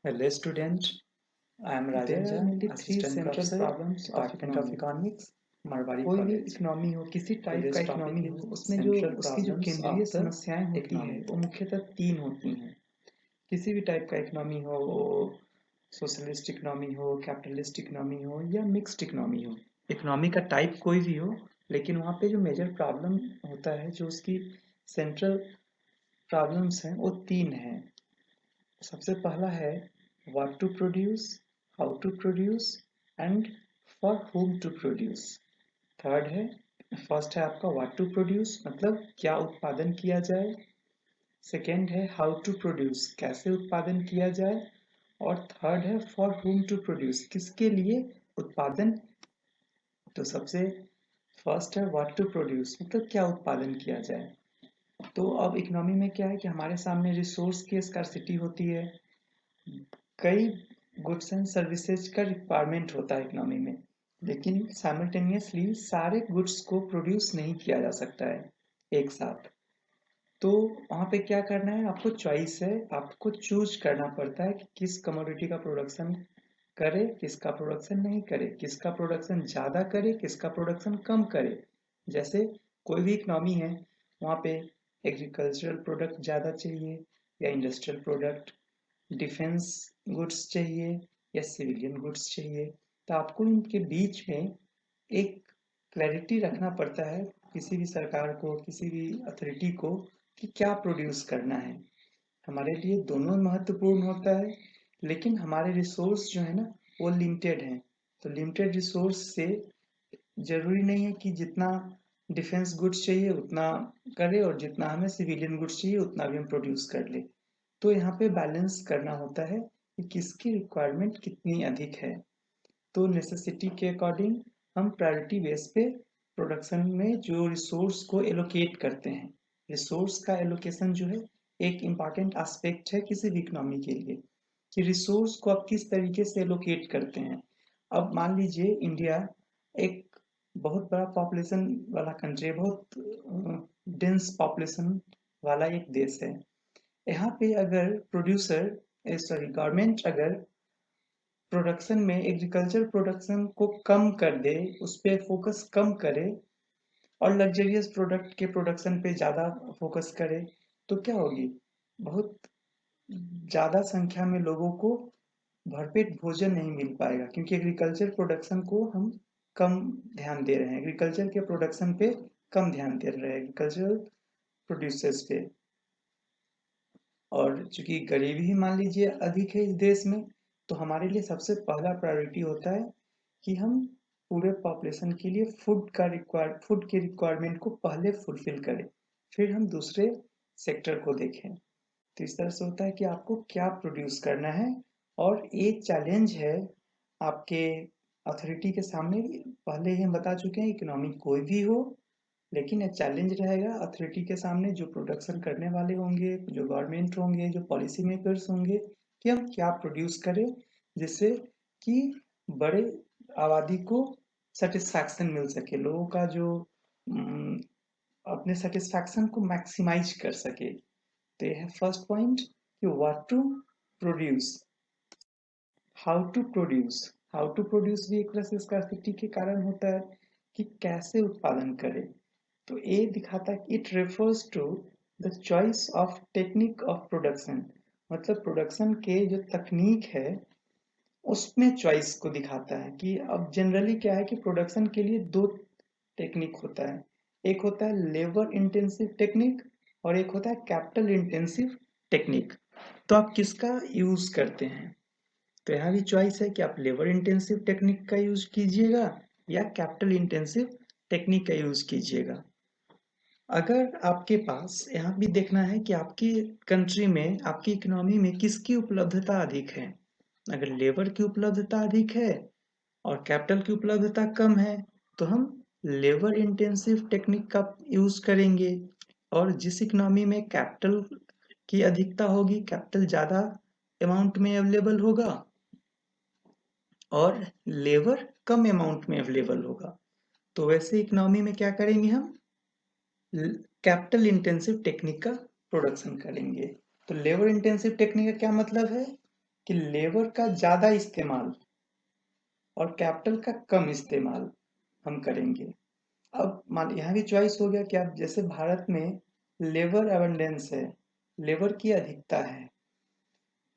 Hello student, I am There Rajan are Jha, mainly three Assistant central Professor, problems of Department of economy. Economics, Marwari कोई भी College. Economy हो, किसी type का Today's economy topic हो, is उसमें जो central उसकी जो problems केंद्रीय of the समस्याएं होती है economy. वो मुख्यतः तीन होती हैं। किसी भी टाइप का इकोनॉमी हो, वो सोशलिस्ट इकोनॉमी हो, कैपिटलिस्ट इकोनॉमी हो या मिक्स्ड इकोनॉमी हो, इकोनॉमी का टाइप कोई भी हो, लेकिन वहाँ पे जो मेजर प्रॉब्लम होता है, जो उसकी सेंट्रल प्रॉब्लम्स हैं, वो तीन हैं। सबसे पहला है what to produce, how to produce and for whom to produce. Third है, फर्स्ट है आपका व्हाट टू प्रोड्यूस मतलब क्या उत्पादन किया जाए। सेकेंड है हाउ टू प्रोड्यूस कैसे उत्पादन किया जाए। और थर्ड है फॉर whom टू प्रोड्यूस किसके लिए उत्पादन। तो सबसे फर्स्ट है व्हाट टू प्रोड्यूस मतलब क्या उत्पादन किया जाए। तो अब इकोनॉमी में क्या है कि हमारे सामने रिसोर्स की स्कार्सिटी होती है। कई गुड्स एंड सर्विसेज का रिक्वायरमेंट होता है इकोनॉमी में, लेकिन साइमल्टेनियसली सारे गुड्स को प्रोड्यूस नहीं किया जा सकता है एक साथ। तो वहाँ पे क्या करना है, आपको चॉइस है, आपको चूज करना पड़ता है कि किस कमोडिटी का प्रोडक्शन करे, किसका प्रोडक्शन नहीं करे, किसका प्रोडक्शन ज़्यादा करे, किसका प्रोडक्शन कम करे। जैसे कोई भी इकोनॉमी है, वहाँ पे एग्रीकल्चरल प्रोडक्ट ज़्यादा चाहिए या इंडस्ट्रियल प्रोडक्ट, डिफेंस गुड्स चाहिए या सिविलियन गुड्स चाहिए। तो आपको इनके बीच में एक क्लैरिटी रखना पड़ता है किसी भी सरकार को, किसी भी अथॉरिटी को, कि क्या प्रोड्यूस करना है। हमारे लिए दोनों महत्वपूर्ण होता है, लेकिन हमारे रिसोर्स जो है ना वो लिमिटेड हैं। तो लिमिटेड रिसोर्स से जरूरी नहीं है कि जितना डिफेंस गुड्स चाहिए उतना करे और जितना हमें सिविलियन गुड्स चाहिए उतना भी हम प्रोड्यूस कर ले। तो यहाँ पे बैलेंस करना होता है कि किसकी रिक्वायरमेंट कितनी अधिक है। तो नेसेसिटी के अकॉर्डिंग हम प्रायोरिटी बेस पे प्रोडक्शन में जो रिसोर्स को एलोकेट करते हैं। रिसोर्स का एलोकेशन जो है एक इम्पॉर्टेंट एस्पेक्ट है किसी भी इकोनॉमी के लिए, कि रिसोर्स को आप किस तरीके से एलोकेट करते हैं। अब मान लीजिए इंडिया एक बहुत बड़ा पॉपुलेशन वाला कंट्री है, बहुत डेंस पॉपुलेशन वाला एक देश है। यहाँ पे अगर गवर्नमेंट अगर प्रोडक्शन में एग्रीकल्चर प्रोडक्शन को कम कर दे, उस पे फोकस कम करे और लग्जरियस प्रोडक्ट के प्रोडक्शन पे ज़्यादा फोकस करे, तो क्या होगी, बहुत ज़्यादा संख्या में लोगों को भरपेट भोजन नहीं मिल पाएगा, क्योंकि एग्रीकल्चर प्रोडक्शन को हम कम ध्यान दे रहे हैं, एग्रीकल्चर के प्रोडक्शन पे कम ध्यान दे रहे हैं, एग्रीकल्चरल प्रोड्यूसर्स पे। और चूंकि गरीबी ही मान लीजिए अधिक है इस देश में, तो हमारे लिए सबसे पहला प्रायोरिटी होता है कि हम पूरे पॉपुलेशन के लिए फूड के रिक्वायरमेंट को पहले फुलफिल करें, फिर हम दूसरे सेक्टर को देखें। तो इस तरह से होता है कि आपको क्या प्रोड्यूस करना है। और ये चैलेंज है आपके अथॉरिटी के सामने। पहले ही हम बता चुके हैं, इकोनॉमी कोई भी हो, लेकिन एक चैलेंज रहेगा अथॉरिटी के सामने, जो प्रोडक्शन करने वाले होंगे, जो गवर्नमेंट होंगे, जो पॉलिसी मेकर्स होंगे, कि हम क्या प्रोड्यूस करें जिससे कि बड़े आबादी को सेटिस्फैक्शन मिल सके, लोगों का जो अम, अपने सेटिस्फैक्शन को मैक्सिमाइज कर सके। तो यह है फर्स्ट पॉइंट कि what to produce. How to produce भी एक तरह से स्कार्सिटी के कारण होता है कि कैसे उत्पादन करें। तो ए दिखाता है it refers to the choice of technique of production, मतलब प्रोडक्शन के जो तकनीक है उसमें चॉइस को दिखाता है। कि अब जनरली क्या है कि प्रोडक्शन के लिए दो टेक्निक होता है, एक होता है लेबर इंटेंसिव टेक्निक और एक होता है कैपिटल इंटेंसिव टेक्निक। तो आप किसका यूज करते हैं। तो यहाँ भी चॉइस है कि आप लेबर इंटेंसिव टेक्निक का यूज कीजिएगा या कैपिटल इंटेंसिव टेक्निक का यूज कीजिएगा। अगर आपके पास यहाँ भी देखना है कि आपकी कंट्री में, आपकी इकोनॉमी में किसकी उपलब्धता अधिक है। अगर लेबर की उपलब्धता अधिक है और कैपिटल की उपलब्धता कम है, तो हम लेबर इंटेंसिव टेक्निक का यूज करेंगे। और जिस इकोनॉमी में कैपिटल की अधिकता होगी, कैपिटल ज्यादा अमाउंट में अवेलेबल होगा और लेबर कम अमाउंट में अवेलेबल होगा, तो वैसे इकोनॉमी में क्या करेंगे, हम कैपिटल इंटेंसिव टेक्निक का प्रोडक्शन करेंगे। तो लेबर इंटेंसिव टेक्निक का क्या मतलब है कि लेबर का ज्यादा इस्तेमाल और कैपिटल का कम इस्तेमाल हम करेंगे। अब मान यहाँ भी चॉइस हो गया कि आप जैसे भारत में लेबर अबंडेंस है, लेबर की अधिकता है,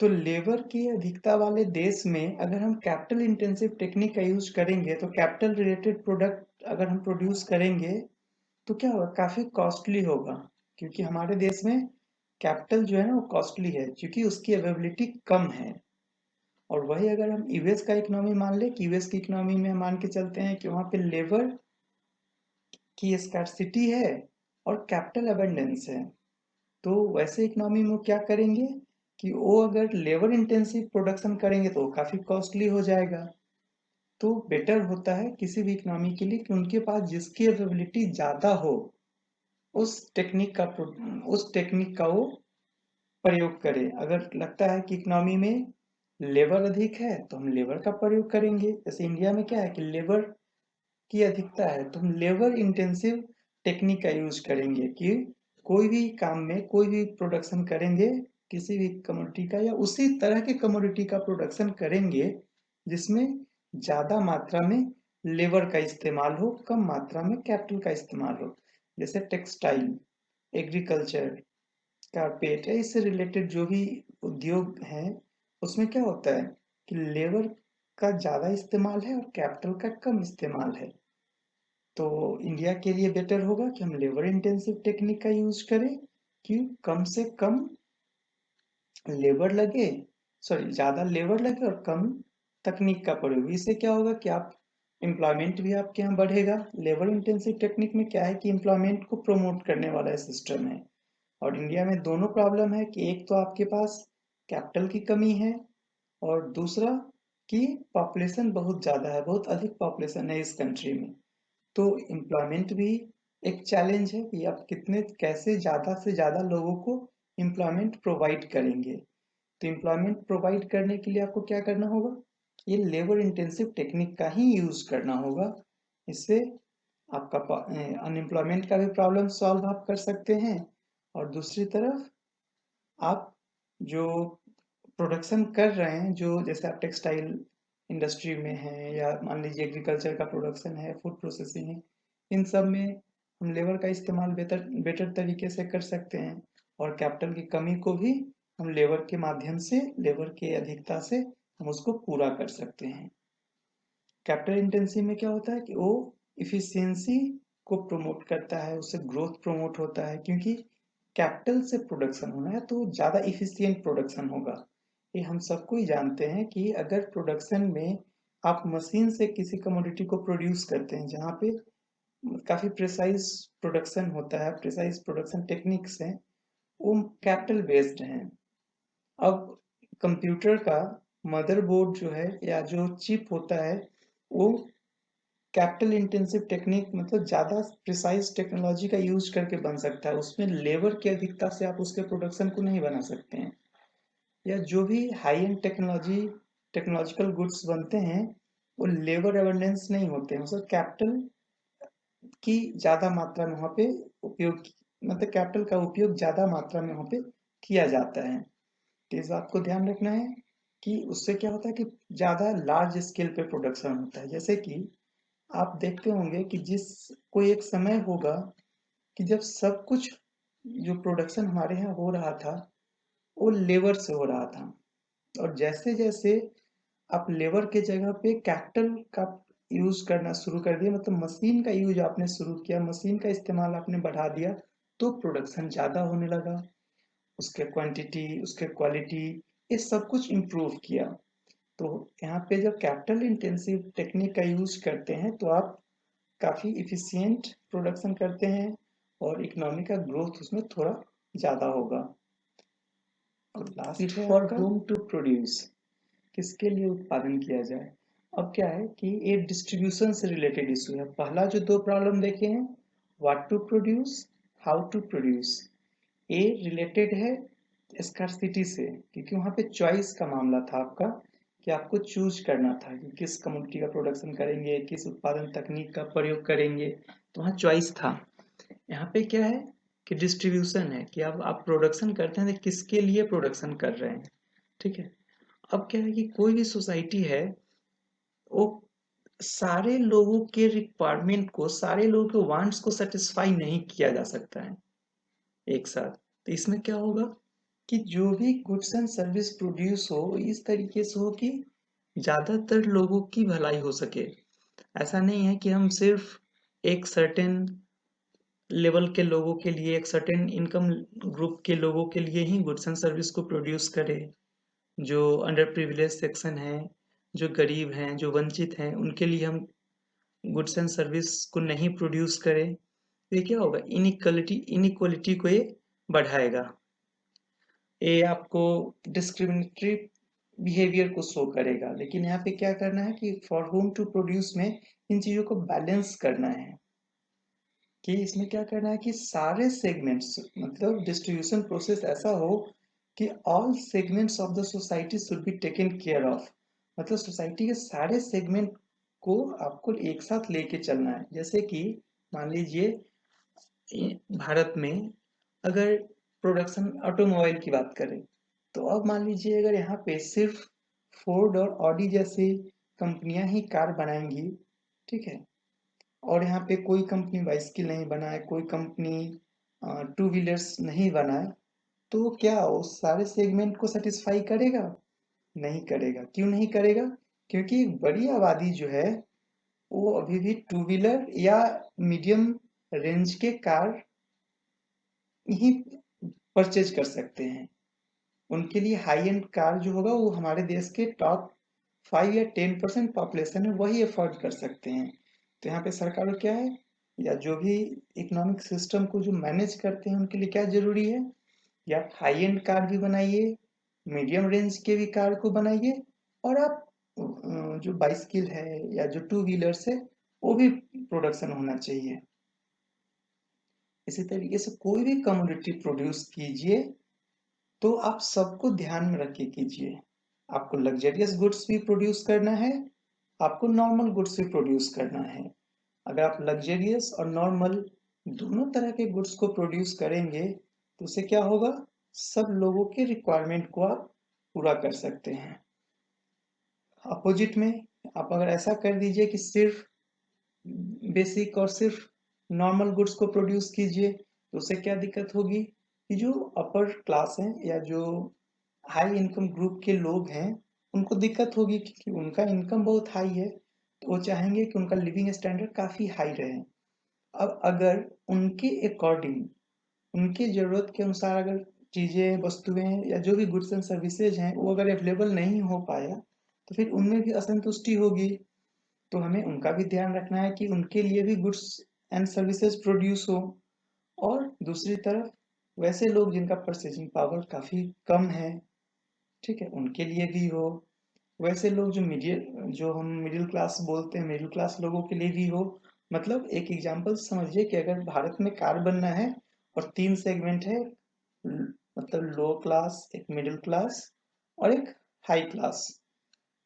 तो लेबर की अधिकता वाले देश में अगर हम कैपिटल इंटेंसिव टेक्निक का यूज करेंगे तो कैपिटल रिलेटेड प्रोडक्ट अगर हम प्रोड्यूस करेंगे तो क्या होगा, काफी कॉस्टली होगा, क्योंकि हमारे देश में कैपिटल जो है ना वो कॉस्टली है क्योंकि उसकी अवेलेबिलिटी कम है। और वही अगर हम यूएस का इकोनॉमी मान ले कि यूएस की इकोनॉमी में हम मान के चलते हैं कि वहां पे लेबर की स्कार्सिटी है और कैपिटल अबंडेंस है, तो वैसे इकोनॉमी में वो क्या करेंगे कि वो अगर लेबर इंटेंसिव प्रोडक्शन करेंगे तो वो काफी कॉस्टली हो जाएगा। तो बेटर होता है किसी भी इकोनॉमी के लिए कि उनके पास जिसकी अवेलेबिलिटी ज्यादा हो उस टेक्निक का वो प्रयोग करे। अगर लगता है कि इकोनॉमी में लेबर अधिक है तो हम लेबर का प्रयोग करेंगे। जैसे इंडिया में क्या है कि लेबर की अधिकता है तो हम लेबर इंटेंसिव टेक्निक का यूज करेंगे कि कोई भी काम में कोई भी प्रोडक्शन करेंगे किसी भी कमोडिटी का या उसी तरह के कमोडिटी का प्रोडक्शन करेंगे जिसमें ज्यादा मात्रा में लेबर का इस्तेमाल हो, कम मात्रा में कैपिटल का इस्तेमाल हो। जैसे टेक्सटाइल, एग्रीकल्चर, कारपेट है, इससे रिलेटेड जो भी उद्योग हैं उसमें क्या होता है कि लेबर का ज्यादा इस्तेमाल है और कैपिटल का कम इस्तेमाल है। तो इंडिया के लिए बेटर होगा कि हम लेबर इंटेंसिव टेक्निक का यूज करें कि कम से कम लेबर लगे, सॉरी ज्यादा लेबर लगे और कम तकनीक का प्रयोग। इससे क्या होगा कि आप एम्प्लॉयमेंट भी आपके यहाँ बढ़ेगा। लेबर इंटेंसिव टेक्निक में क्या है कि एम्प्लॉयमेंट को प्रमोट करने वाला सिस्टम है। और इंडिया में दोनों प्रॉब्लम है कि एक तो आपके पास कैपिटल की कमी है और दूसरा कि पॉपुलेशन बहुत ज्यादा है, बहुत अधिक पॉपुलेशन है इस कंट्री में। तो एम्प्लॉयमेंट भी एक चैलेंज है कि आप कितने कैसे ज्यादा से ज्यादा लोगों को एम्प्लॉयमेंट प्रोवाइड करेंगे। तो एम्प्लॉयमेंट प्रोवाइड करने के लिए आपको क्या करना होगा, ये लेबर इंटेंसिव टेक्निक का ही यूज करना होगा। इससे आपका अनएम्प्लॉयमेंट का भी प्रॉब्लम सॉल्व आप कर सकते हैं और दूसरी तरफ आप जो प्रोडक्शन कर रहे हैं, जो जैसे आप टेक्सटाइल इंडस्ट्री में हैं या मान लीजिए एग्रीकल्चर का प्रोडक्शन है, फूड प्रोसेसिंग है, इन सब में हम लेबर का इस्तेमाल बेटर बेटर तरीके से कर सकते हैं और कैपिटल की कमी को भी हम लेबर के माध्यम से, लेबर के अधिकता से हम उसको पूरा कर सकते हैं। कैपिटल इंटेंसिव में क्या होता है कि वो इफिशियंसी को प्रमोट करता है, उससे ग्रोथ प्रमोट होता है, क्योंकि कैपिटल से प्रोडक्शन होना है तो ज्यादा इफिशियंट प्रोडक्शन होगा। ये हम सबको ही जानते हैं कि अगर प्रोडक्शन में आप मशीन से किसी कमोडिटी को प्रोड्यूस करते हैं जहाँ पे काफी प्रिसाइज प्रोडक्शन होता है, प्रिसाइज प्रोडक्शन टेक्निक्स हैं, वो कैपिटल बेस्ड हैं। अब कंप्यूटर का मदरबोर्ड जो है या जो चिप होता है वो कैपिटल इंटेंसिव टेक्निक मतलब ज्यादा प्रिसाइज टेक्नोलॉजी का यूज करके बन सकता है। उसमें लेबर की अधिकता से आप उसके प्रोडक्शन को नहीं बना सकते हैं। या जो भी हाई एंड टेक्नोलॉजिकल गुड्स बनते हैं वो लेबर एबंडेंस नहीं होते हैं, उसका कैपिटल की ज्यादा मात्रा में वहाँ पे उपयोग, मतलब कैपिटल का उपयोग ज्यादा मात्रा में वहाँ पे किया जाता है। तो इस बात को ध्यान रखना है कि उससे क्या होता है कि ज्यादा लार्ज स्केल पे प्रोडक्शन होता है। जैसे कि आप देखते होंगे कि जिस कोई एक समय होगा कि जब सब कुछ जो प्रोडक्शन हमारे यहाँ हो रहा था वो लेबर से हो रहा था, और जैसे जैसे आप लेबर के जगह पे कैपिटल का यूज करना शुरू कर दिया, मतलब मशीन का यूज आपने शुरू किया, मशीन का इस्तेमाल आपने बढ़ा दिया, तो प्रोडक्शन ज्यादा होने लगा, उसके क्वांटिटी, उसके क्वालिटी, ये सब कुछ इम्प्रूव किया। तो यहाँ पे जब कैपिटल इंटेंसिव टेक्निक का यूज करते हैं तो आप काफी इफिशियंट प्रोडक्शन करते हैं और इकोनॉमी का ग्रोथ उसमें थोड़ा ज्यादा होगा। और लास्ट है फॉर होम टू प्रोड्यूस, किसके लिए उत्पादन किया जाए। अब क्या है कि ये डिस्ट्रीब्यूशन से रिलेटेड इशू है। पहला जो दो प्रॉब्लम देखे हैं, what to produce, how to produce, ये रिलेटेड है स्कार्सिटी से, क्योंकि वहां पे चॉइस का मामला था आपका कि आपको चूज करना था कि किस कम्युनिटी का प्रोडक्शन करेंगे, किस उत्पादन तकनीक का प्रयोग करेंगे, तो वहाँ चॉइस था। यहाँ पे क्या है कि डिस्ट्रीब्यूशन है कि अब आप प्रोडक्शन करते हैं तो किसके लिए प्रोडक्शन कर रहे हैं। ठीक है, अब क्या है कि कोई भी सोसाइटी है वो सारे लोगों के रिक्वायरमेंट को, सारे लोगों के वांट्स को सेटिस्फाई नहीं किया जा सकता है एक साथ। तो इसमें क्या होगा कि जो भी गुड्स एंड सर्विस प्रोड्यूस हो इस तरीके से हो कि ज्यादातर लोगों की भलाई हो सके। ऐसा नहीं है कि हम सिर्फ एक सर्टेन लेवल के लोगों के लिए, एक सर्टेन इनकम ग्रुप के लोगों के लिए ही गुड्स एंड सर्विस को प्रोड्यूस करें। जो अंडर प्रिविलेज सेक्शन है, जो गरीब हैं, जो वंचित हैं, उनके लिए हम गुड्स एंड सर्विस को नहीं प्रोड्यूस करें। तो ये क्या होगा, इनइक्वलिटी को ये बढ़ाएगा। ये आपको डिस्क्रिमिनेटरी बिहेवियर को शो करेगा। लेकिन यहाँ पे क्या करना है कि फॉर होम टू प्रोड्यूस में इन चीजों को बैलेंस करना है कि इसमें क्या करना है कि सारे सेगमेंट्स, मतलब डिस्ट्रीब्यूशन प्रोसेस ऐसा हो कि all segments of the society should be taken care of. मतलब सोसाइटी के सारे सेगमेंट को आपको एक साथ लेके चलना है। जैसे कि मान लीजिए भारत में अगर प्रोडक्शन ऑटोमोबाइल की बात करें तो अब मान लीजिए अगर यहाँ पे सिर्फ फोर्ड और ऑडी जैसी कंपनियां ही कार बनाएंगी, ठीक है, और यहाँ पे कोई कंपनी बाइसिकल नहीं बनाए, कोई कंपनी टू व्हीलर्स नहीं बनाए, तो क्या वो सारे सेगमेंट को सेटिस्फाई करेगा? नहीं करेगा। क्यों नहीं करेगा? क्योंकि बड़ी आबादी जो है वो अभी भी टू व्हीलर या मीडियम रेंज के कार ही परचेज कर सकते हैं। उनके लिए हाई एंड कार जो होगा वो हमारे देश के टॉप 5 या 10% पॉपुलेशन है वही अफोर्ड कर सकते हैं। तो यहाँ पे सरकार को क्या है, या जो भी इकोनॉमिक सिस्टम को जो मैनेज करते हैं उनके लिए क्या जरूरी है, या हाई एंड कार भी बनाइए, मीडियम रेंज के भी कार को बनाइए, और आप जो बाइसिकल है या जो टू व्हीलर्स है वो भी प्रोडक्शन होना चाहिए। इसी तरीके से कोई भी कमोडिटी प्रोड्यूस कीजिए तो आप सबको ध्यान में रख के कीजिए। आपको लग्जरियस गुड्स भी प्रोड्यूस करना है, आपको नॉर्मल गुड्स भी प्रोड्यूस करना है। अगर आप लग्जरियस और नॉर्मल दोनों तरह के गुड्स को प्रोड्यूस करेंगे तो उससे क्या होगा, सब लोगों के रिक्वायरमेंट को आप पूरा कर सकते हैं। अपोजिट में आप अगर ऐसा कर दीजिए कि सिर्फ बेसिक और सिर्फ नॉर्मल गुड्स को प्रोड्यूस कीजिए तो उससे क्या दिक्कत होगी कि जो अपर क्लास है या जो हाई इनकम ग्रुप के लोग हैं उनको दिक्कत होगी क्योंकि उनका इनकम बहुत हाई है, तो वो चाहेंगे कि उनका लिविंग स्टैंडर्ड काफी हाई रहे। अब अगर उनके अकॉर्डिंग, उनकी जरूरत के अनुसार अगर चीजें, वस्तुएं या जो भी गुड्स एंड सर्विसेज हैं वो अगर अवेलेबल नहीं हो पाया तो फिर उनमें भी असंतुष्टि होगी। तो हमें उनका भी ध्यान रखना है कि उनके लिए भी गुड्स एंड सर्विसेज प्रोड्यूस हो, और दूसरी तरफ वैसे लोग जिनका परचेजिंग पावर काफी कम है, ठीक है, उनके लिए भी हो। वैसे लोग जो हम मिडिल क्लास बोलते हैं, मिडिल क्लास लोगों के लिए भी हो। मतलब एक एग्जांपल समझिए कि अगर भारत में कार बनना है और 3 सेगमेंट है, मतलब लो क्लास, एक मिडिल क्लास और एक हाई क्लास,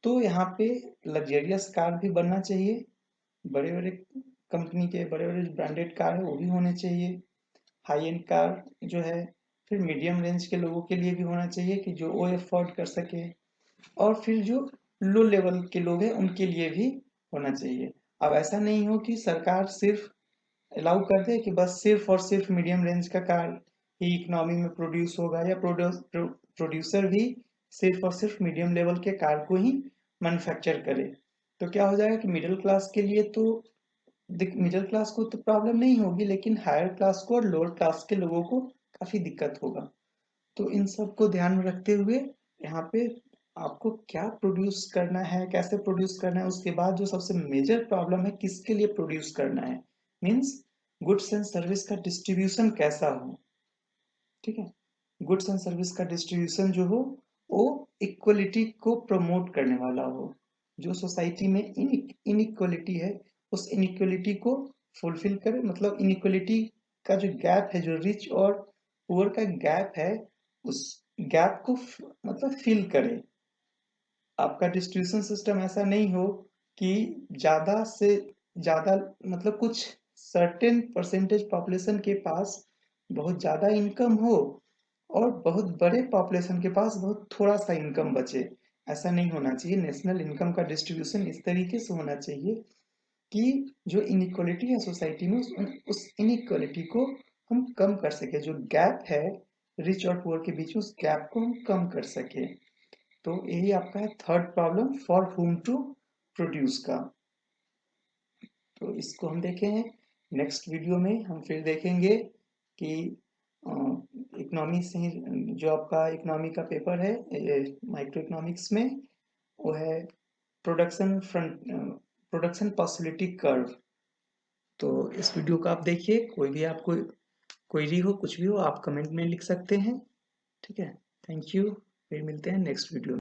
तो यहाँ पे लग्जरियस कार भी बनना चाहिए, बड़े बड़े कंपनी के बड़े बड़े ब्रांडेड कार है वो भी होने चाहिए। हाई एंड कार जो है फिर मीडियम रेंज के लोगों के लिए भी होना चाहिए कि जो वो अफोर्ड कर सके, और फिर जो लो लेवल के लोग हैं उनके लिए भी होना चाहिए। अब ऐसा नहीं हो कि सरकार सिर्फ अलाउ कर दे कि बस सिर्फ और सिर्फ मीडियम रेंज का कार ही इकोनॉमी में प्रोड्यूस होगा, या प्रोड्यूसर भी सिर्फ और सिर्फ मीडियम लेवल के कार को ही मैन्युफैक्चर करे। तो क्या हो जाएगा कि मिडिल क्लास के लिए तो, मिडिल क्लास को तो प्रॉब्लम नहीं होगी लेकिन हायर क्लास को और लोअर क्लास के लोगों को काफी दिक्कत होगा। तो इन सब को ध्यान में रखते हुए यहाँ पे आपको क्या प्रोड्यूस करना है, कैसे प्रोड्यूस करना है, उसके बाद जो सबसे मेजर प्रॉब्लम है किसके लिए प्रोड्यूस करना है, मीन्स गुड्स एंड सर्विस का डिस्ट्रीब्यूशन कैसा हो। ठीक है, गुड्स एंड सर्विस का डिस्ट्रीब्यूशन जो हो वो इक्वलिटी को प्रमोट करने वाला हो। जो सोसाइटी में इनइक्वलिटी है उस इनइक्वलिटी को फुलफिल करे, मतलब इनइक्वलिटी का जो गैप है, जो रिच और पुअर का गैप है, उस गैप को मतलब फिल करे। आपका डिस्ट्रीब्यूशन सिस्टम ऐसा नहीं हो कि ज्यादा से ज्यादा, मतलब कुछ सर्टेन परसेंटेज पॉपुलेशन के पास बहुत ज्यादा इनकम हो और बहुत बड़े पॉपुलेशन के पास बहुत थोड़ा सा इनकम बचे। ऐसा नहीं होना चाहिए। नेशनल इनकम का डिस्ट्रीब्यूशन इस तरीके से होना चाहिए कि जो इनइक्वालिटी है सोसाइटी में उस इनइक्वालिटी को हम कम कर सके। जो गैप है रिच और पुअर के बीच में, उस गैप को हम कम कर सके। तो यही आपका है third problem, for whom to produce का। तो इसको हम देखें नेक्स्ट वीडियो में। हम फिर देखेंगे कि इकोनॉमी से जो आपका इकोनॉमी का पेपर है माइक्रो इकोनॉमिक्स में, वो है प्रोडक्शन पॉसिबिलिटी कर्व। तो इस वीडियो को आप देखिए। कोई भी आपको क्वेरी हो, कुछ भी हो, आप कमेंट में लिख सकते हैं। ठीक है, थैंक यू। फिर मिलते हैं नेक्स्ट वीडियो में।